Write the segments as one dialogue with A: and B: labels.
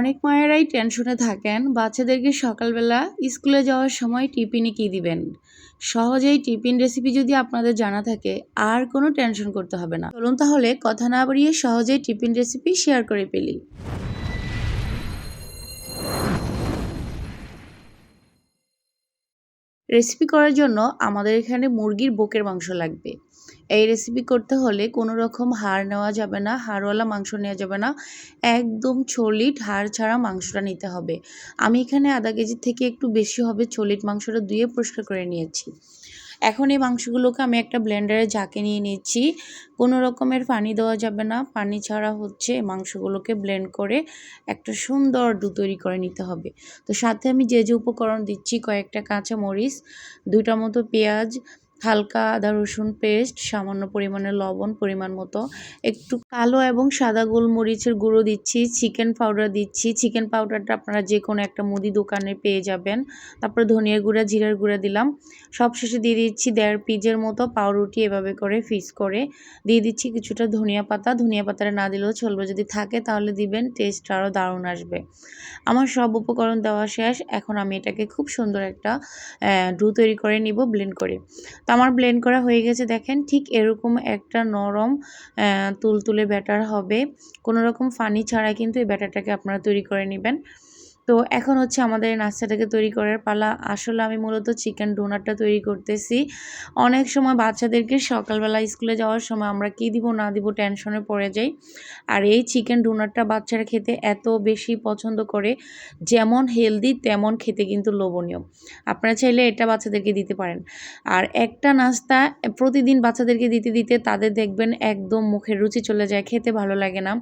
A: অনেক মায়েরাই টেনশনে থাকেন বাচ্চাদেরকে সকালবেলা স্কুলে যাওয়ার সময় টিফিনে কী দিবেন। সহজেই টিফিন রেসিপি যদি আপনাদের জানা থাকে আর কোনো টেনশন করতে হবে না। চলুন তাহলে কথা না বাড়িয়ে সহজেই টিফিন রেসিপি শেয়ার করে ফেলি। রেসিপি করার জন্য আমাদের এখানে মুরগির বুকের মাংস লাগবে। এই রেসিপি করতে হলে কোনো রকম হাড় নেওয়া যাবে না, হাড়ওয়ালা মাংস নেওয়া যাবে না, একদম সলিড হাড় ছাড়া মাংসটা নিতে হবে। আমি এখানে আধা কেজির থেকে একটু বেশি হবে সলিড মাংসটা ধুয়ে পরিষ্কার করে নিয়েছি। এখন এই মাংসগুলোকে আমি একটা ব্লেন্ডারে ঝাঁকে নিয়ে নিচ্ছি। কোনো রকমের পানি দেওয়া যাবে না, পানি ছাড়া মাংসগুলোকে ব্লেন্ড করে একটা সুন্দর ডো তৈরি করে নিতে হবে। তো সাথে আমি যে উপকরণ দিচ্ছি, কয়েকটা কাঁচামরিচ, 2টা মতো পেঁয়াজ, হালকা আদা রসুন পেস্ট, সামান্য পরিমাণে লবণ পরিমাণ মতো, একটু কালো এবং সাদা গোলমরিচের গুঁড়ো দিচ্ছি, চিকেন পাউডার দিচ্ছি। চিকেন পাউডারটা আপনারা যে কোনো একটা মুদি দোকানে পেয়ে যাবেন। তারপর ধনিয়ার গুঁড়া, জিরার গুঁড়া দিলাম। সবশেষে দিয়ে দিচ্ছি 1.5 পিসের মতো পাউরুটি, এভাবে করে পিস করে দিয়ে দিচ্ছি কিছুটা ধনিয়া পাতা। ধনিয়া পাতাটা না দিলেও চলবে, যদি থাকে তাহলে দিবেন, টেস্ট আরও দারুণ আসবে। আমার সব উপকরণ দেওয়া শেষ। এখন আমি এটাকে খুব সুন্দর একটা ডো তৈরি করে নিব ব্লেন্ড করে। তো আমার ব্লেন্ড করা হয়ে গেছে, দেখেন ঠিক এরকম একটা নরম তুলতুলে ব্যাটার হবে। কোনো রকম পানি ছাড়াই কিন্তু এই ব্যাটারটাকে আপনারা তৈরি করে নেবেন। তো এখন আমাদের এই নাস্তাটাকে তৈরি করার পালা। আসলে আমি মূলত চিকেন ডোনাটটা তৈরি করতেছি। অনেক সময় বাচ্চাদেরকে সকালবেলা স্কুলে যাওয়ার সময় আমরা কী দিব না দিব টেনশনে পড়ে যাই। আর এই চিকেন ডোনাটটা বাচ্চারা খেতে এত বেশি পছন্দ করে, যেমন হেলদি তেমন খেতে কিন্তু লোভনীয়। আপনারা চাইলে এটা বাচ্চাদেরকে দিতে পারেন। আর একটা নাস্তা প্রতিদিন বাচ্চাদেরকে দিতে দিতে তাদের দেখবেন একদম মুখের রুচি চলে যায়, খেতে ভালো লাগে না।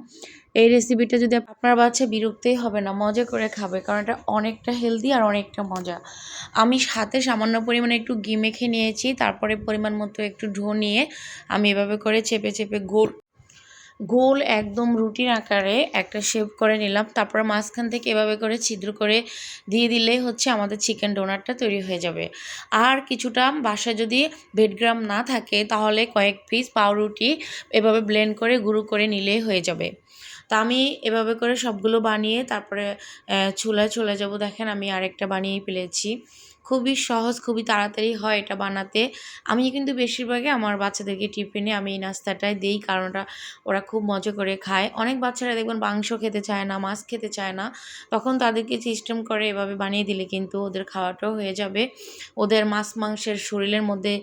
A: এই রেসিপিটা যদি আপনার বাচ্চা বিরক্তই হবে না, মজা করে খাবে, কারণ এটা অনেকটা হেলদি আর অনেকটা মজা। আমি হাতে সামান্য পরিমাণে একটু ঘি মেখে নিয়েছি, তারপরে পরিমাণ মতো একটু ডো নিয়ে আমি এভাবে করে চেপে চেপে গোল একদম রুটির আকারে একটা শেপ করে নিলাম। তারপরে মাঝখান থেকে এভাবে করে ছিদ্র করে দিয়ে দিলেই আমাদের চিকেন ডোনাটটা তৈরি হয়ে যাবে। আর কিছুটা বাসায় যদি ব্রেডক্রাম্ব না থাকে তাহলে কয়েক পিস পাউরুটি এভাবে ব্লেন্ড করে গুঁড়ো করে নিলেই হয়ে যাবে। তা আমি এভাবে করে সবগুলো বানিয়ে তারপরে চুলায় চলে যাব। দেখেন আমি আরেকটা বানিয়ে ফেলেছি। খুবই সহজ, খুবই তাড়াতাড়ি হয় এটা বানাতে। আমি কিন্তু বেশিরভাগই আমার বাচ্চাদেরকে টিফিনে আমি এই নাস্তাটাই দিই, কারণ ওরা খুব মজা করে খায়। অনেক বাচ্চারা দেখবেন মাংস খেতে চায় না, মাছ খেতে চায় না, তখন তাদেরকে সিস্টেম করে এভাবে বানিয়ে দিলে কিন্তু ওদের খাওয়াটাও হয়ে যাবে। ওদের মাছ মাংসের শরীরের মধ্যে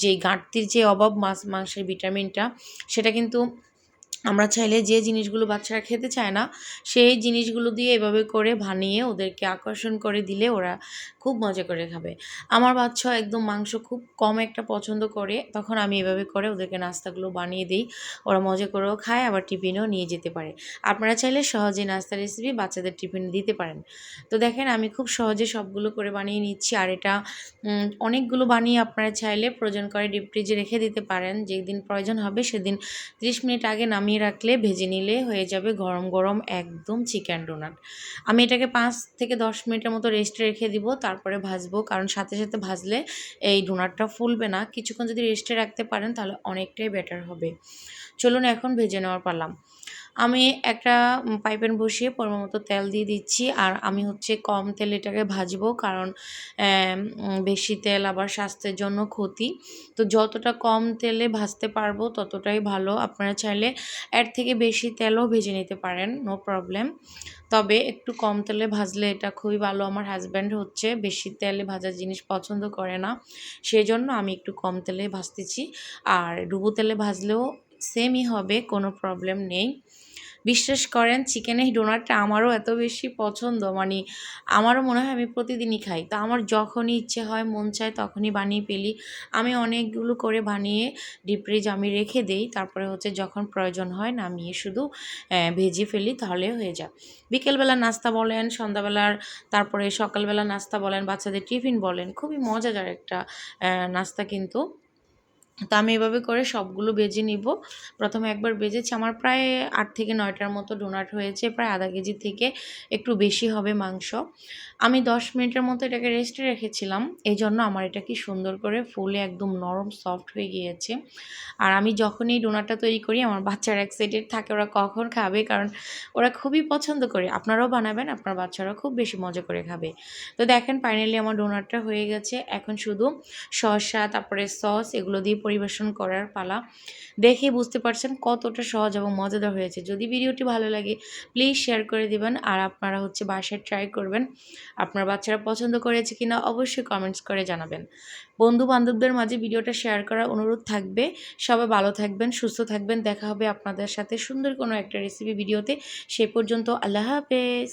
A: যে ঘাটতির যে অভাব, মাছ মাংসের ভিটামিনটা, সেটা কিন্তু আমরা চাইলে যে জিনিসগুলো বাচ্চারা খেতে চায় না সেই জিনিসগুলো দিয়ে এভাবে করে বানিয়ে ওদেরকে আকর্ষণ করে দিলে ওরা খুব মজা করে খাবে। আমার বাচ্চা একদম মাংস খুব কম একটা পছন্দ করে, তখন আমি এভাবে করে ওদেরকে নাস্তাগুলো বানিয়ে দিই। ওরা মজা করেও খায়, আবার টিফিনেও নিয়ে যেতে পারে। আপনারা চাইলে সহজে নাস্তা রেসিপি বাচ্চাদের টিফিনে দিতে পারেন। তো দেখেন আমি খুব সহজে সবগুলো করে বানিয়ে নিচ্ছি। আর এটা অনেকগুলো বানিয়ে আপনারা চাইলে প্রয়োজন করে ডিপ ফ্রিজে রেখে দিতে পারেন। যেদিন প্রয়োজন হবে সেদিন 30 মিনিট আগে নামিয়ে রাখলে ভেজে নিলে হয়ে যাবে গরম গরম একদম চিকেন ডোনাট। আমি এটাকে 5 থেকে 10 মিনিটের মতো রেস্টে রেখে দিব, তারপরে ভাজবো, কারণ সাথে সাথে ভাজলে এই ডোনাটটা ফুলবে না। কিছুক্ষণ যদি রেস্টে রাখতে পারেন তাহলে অনেকটাই বেটার হবে। চলুন এখন ভেজে নেওয়ার পালা। আমি একটা পাইপ্যান বসিয়ে পরিমাণ মতো তেল দিয়ে দিচ্ছি। আর আমি কম তেলে এটাকে ভাজবো, কারণ বেশি তেল আবার স্বাস্থ্যের জন্য ক্ষতি। তো যতটা কম তেলে ভাজতে পারবো ততটাই ভালো। আপনারা চাইলে এর থেকে বেশি তেলও ভেজে নিতে পারেন, নো প্রবলেম। তবে একটু কম তেলে ভাজলে এটা খুবই ভালো। আমার হাজব্যান্ড বেশি তেলে ভাজা জিনিস পছন্দ করে না, সেই জন্য আমি একটু কম তেলে ভাজতেছি। আর ডুবো তেলে ভাজলেও সেমই হবে, কোনো প্রবলেম নেই। বিশ্বাস করেন চিকেনের ডোনাটটা আমারও এত বেশি পছন্দ, মানে আমারও মনে হয় আমি প্রতিদিনই খাই। তো আমার যখনই ইচ্ছে হয়, মন চায়, তখনই বানিয়ে ফেলি। আমি অনেকগুলো করে বানিয়ে ডিপ ফ্রিজ আমি রেখে দেই, তারপরে যখন প্রয়োজন হয় নামিয়ে শুধু ভেজে ফেলি, তাহলে হয়ে যায়। বিকেলবেলা নাস্তা বলেন, সন্ধ্যাবেলার তারপরে সকালবেলা নাস্তা বলেন, বাচ্চাদের টিফিন বলেন, খুবই মজাদার একটা নাস্তা কিন্তু। তো আমি এভাবে করে সবগুলো ভেজে নিব। প্রথমে একবার ভেজেছি, আমার প্রায় ৮ থেকে ৯টার মতো ডোনাট হয়েছে, প্রায় আধা কেজি থেকে একটু বেশি হবে মাংস। আমি ১০ মিনিটের মতো এটাকে রেস্টে রেখেছিলাম, এই জন্য আমার এটা কি সুন্দর করে ফুলে একদম নরম সফট হয়ে গিয়েছে। আর আমি যখনই ডোনাটটা তৈরি করি আমার বাচ্চারা এক্সাইটেড থাকে ওরা কখন খাবে, কারণ ওরা খুবই পছন্দ করে। আপনারাও বানাবেন, আপনার বাচ্চারা খুব বেশি মজা করে খাবে। তো দেখেন ফাইনালি আমার ডোনাটটা হয়ে গেছে, এখন শুধু শসা তারপরে সস এগুলো দিয়ে পরিবেশন করার পালা। দেখে বুঝতে পারছেন কতটা সহজ এবং মজাদার হয়েছে। যদি ভিডিওটি ভালো লাগে প্লিজ শেয়ার করে দিবেন, আর আপনারা বাসায় ট্রাই করবেন। আপনার বাচ্চারা পছন্দ করেছে কিনা অবশ্যই কমেন্টস করে জানাবেন। বন্ধু বান্ধবদের মাঝে ভিডিওটা শেয়ার করার অনুরোধ থাকবে। সবাই ভালো থাকবেন, সুস্থ থাকবেন। দেখা হবে আপনাদের সাথে সুন্দর কোনো একটা রেসিপি ভিডিওতে। সে পর্যন্ত আল্লাহ হাফেজ।